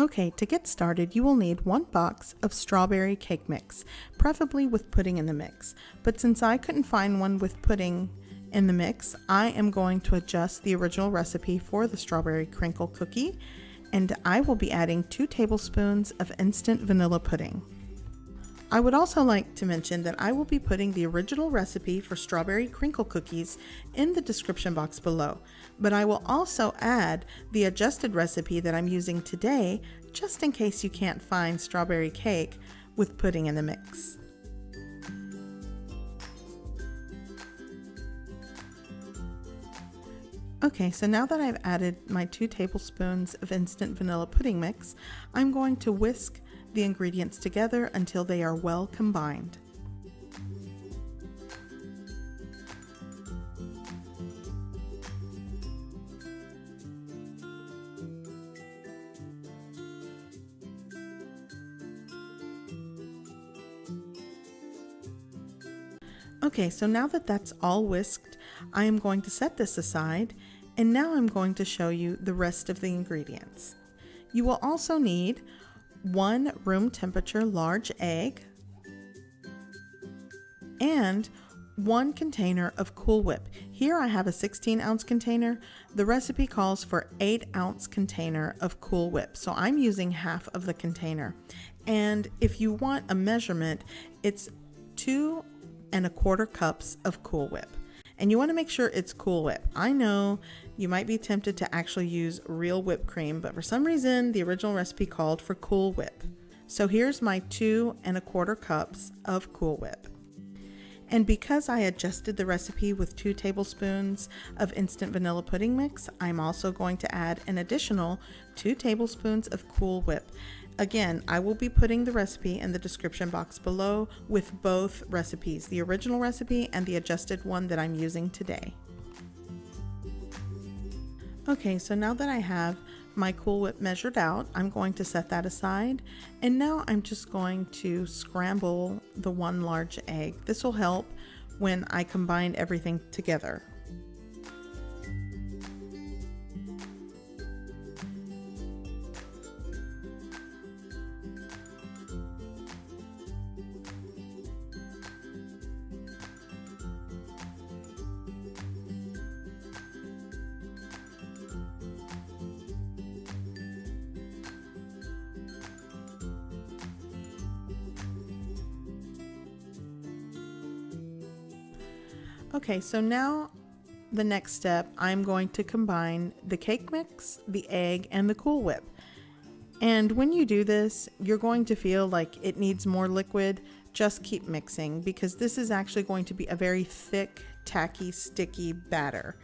Okay, to get started, you will need 1 box of strawberry cake mix, preferably with pudding in the mix. But since I couldn't find one with pudding in the mix, I am going to adjust the original recipe for the strawberry crinkle cookie, and I will be adding 2 tablespoons of instant vanilla pudding. I would also like to mention that I will be putting the original recipe for strawberry crinkle cookies in the description box below, but I will also add the adjusted recipe that I'm using today, just in case you can't find strawberry cake with pudding in the mix. Okay, so now that I've added my 2 tablespoons of instant vanilla pudding mix, I'm going to whisk the ingredients together until they are well combined. Okay, so now that that's all whisked, I am going to set this aside, and now I'm going to show you the rest of the ingredients. You will also need 1 room temperature large egg and 1 container of Cool Whip. Here I have a 16-ounce container. The recipe calls for 8-ounce container of Cool Whip, so I'm using half of the container. And if you want a measurement, it's 2 1/4 cups of Cool Whip. And you want to make sure it's Cool Whip. I know you might be tempted to actually use real whipped cream, but for some reason the original recipe called for Cool Whip. So here's my 2 1/4 cups of Cool Whip. And because I adjusted the recipe with 2 tablespoons of instant vanilla pudding mix, I'm also going to add an additional 2 tablespoons of Cool Whip. Again, I will be putting the recipe in the description box below with both recipes, the original recipe and the adjusted one that I'm using today. Okay, so now that I have my Cool Whip measured out, I'm going to set that aside. And now I'm just going to scramble the 1 large egg. This will help when I combine everything together. Okay, so now the next step, I'm going to combine the cake mix, the egg, and the Cool Whip. And when you do this, you're going to feel like it needs more liquid. Just keep mixing because this is actually going to be a very thick, tacky, sticky batter.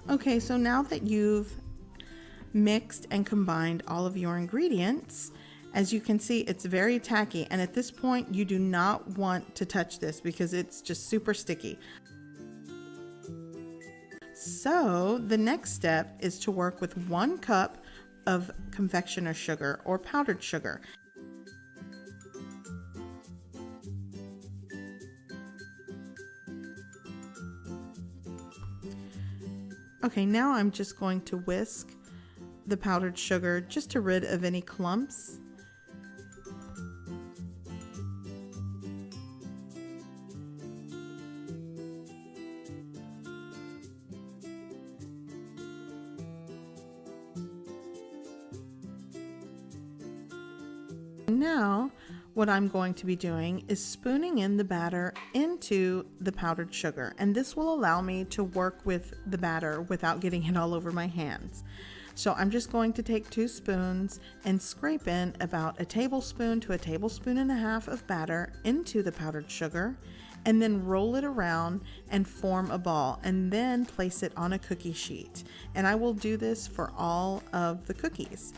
Okay, so now that you've mixed and combined all of your ingredients, as you can see, it's very tacky, and at this point you do not want to touch this because it's just super sticky. So the next step is to work with 1 cup of confectioner's sugar or powdered sugar. Okay, now I'm just going to whisk the powdered sugar just to rid of any clumps. Now, what I'm going to be doing is spooning in the batter into the powdered sugar, and this will allow me to work with the batter without getting it all over my hands. So I'm just going to take 2 spoons and scrape in about a tablespoon to a tablespoon and a half of batter into the powdered sugar, and then roll it around and form a ball, and then place it on a cookie sheet. And I will do this for all of the cookies.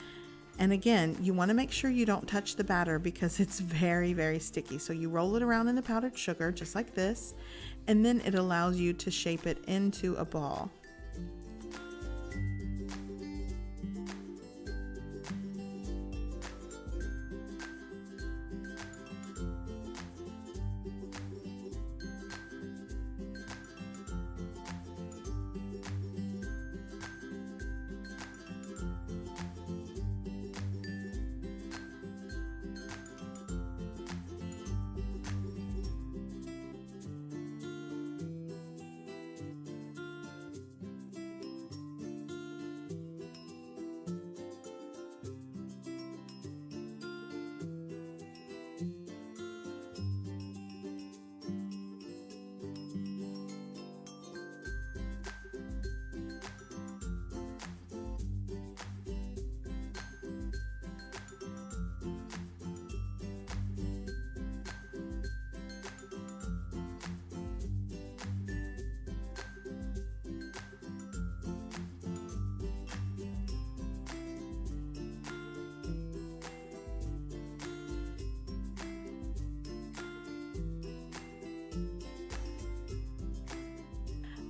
And again, you want to make sure you don't touch the batter because it's very, very sticky. So you roll it around in the powdered sugar just like this, and then it allows you to shape it into a ball.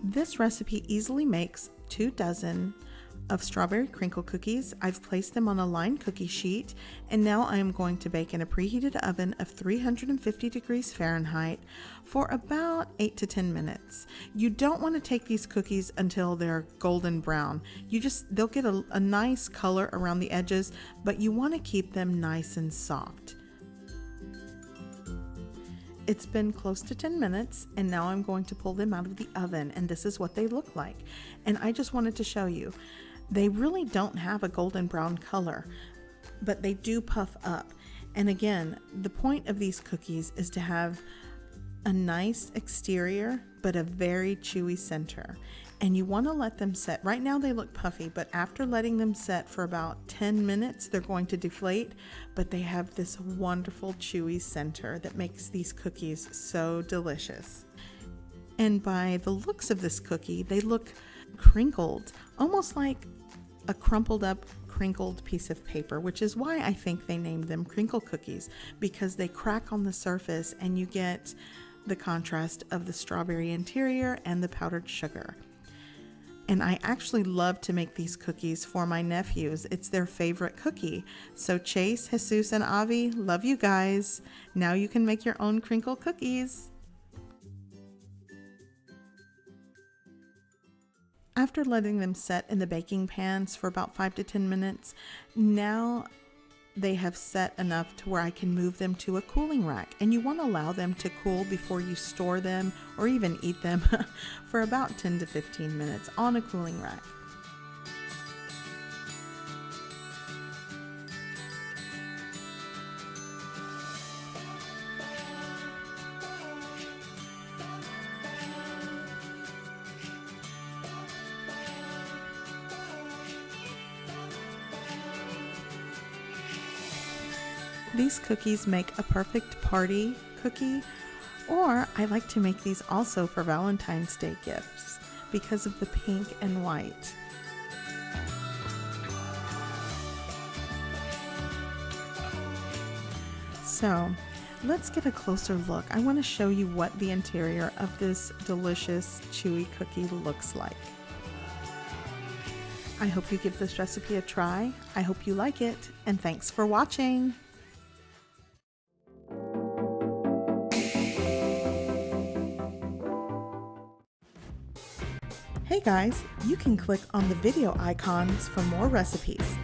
This recipe easily makes 2 dozen of strawberry crinkle cookies. I've placed them on a lined cookie sheet, and now I am going to bake in a preheated oven of 350 degrees Fahrenheit for about 8 to 10 minutes. You don't want to take these cookies until they're golden brown. They'll get a nice color around the edges, but you want to keep them nice and soft. It's been close to 10 minutes, and now I'm going to pull them out of the oven, and this is what they look like. And I just wanted to show you, they really don't have a golden brown color, but they do puff up. And again, the point of these cookies is to have a nice exterior, but a very chewy center. And you want to let them set. Right now they look puffy, but after letting them set for about 10 minutes, they're going to deflate, but they have this wonderful chewy center that makes these cookies so delicious. And by the looks of this cookie, they look crinkled, almost like a crumpled up crinkled piece of paper, which is why I think they named them crinkle cookies, because they crack on the surface and you get the contrast of the strawberry interior and the powdered sugar. And I actually love to make these cookies for my nephews. It's their favorite cookie. So Chase, Jesus, and Avi, love you guys. Now you can make your own crinkle cookies. After letting them set in the baking pans for about 5 to 10 minutes, now they have set enough to where I can move them to a cooling rack. And you want to allow them to cool before you store them or even eat them for about 10 to 15 minutes on a cooling rack. These cookies make a perfect party cookie, or I like to make these also for Valentine's Day gifts because of the pink and white. So let's get a closer look. I want to show you what the interior of this delicious chewy cookie looks like. I hope you give this recipe a try. I hope you like it, and thanks for watching. Hey guys, you can click on the video icons for more recipes,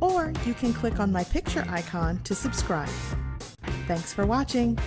or you can click on my picture icon to subscribe. Thanks for watching.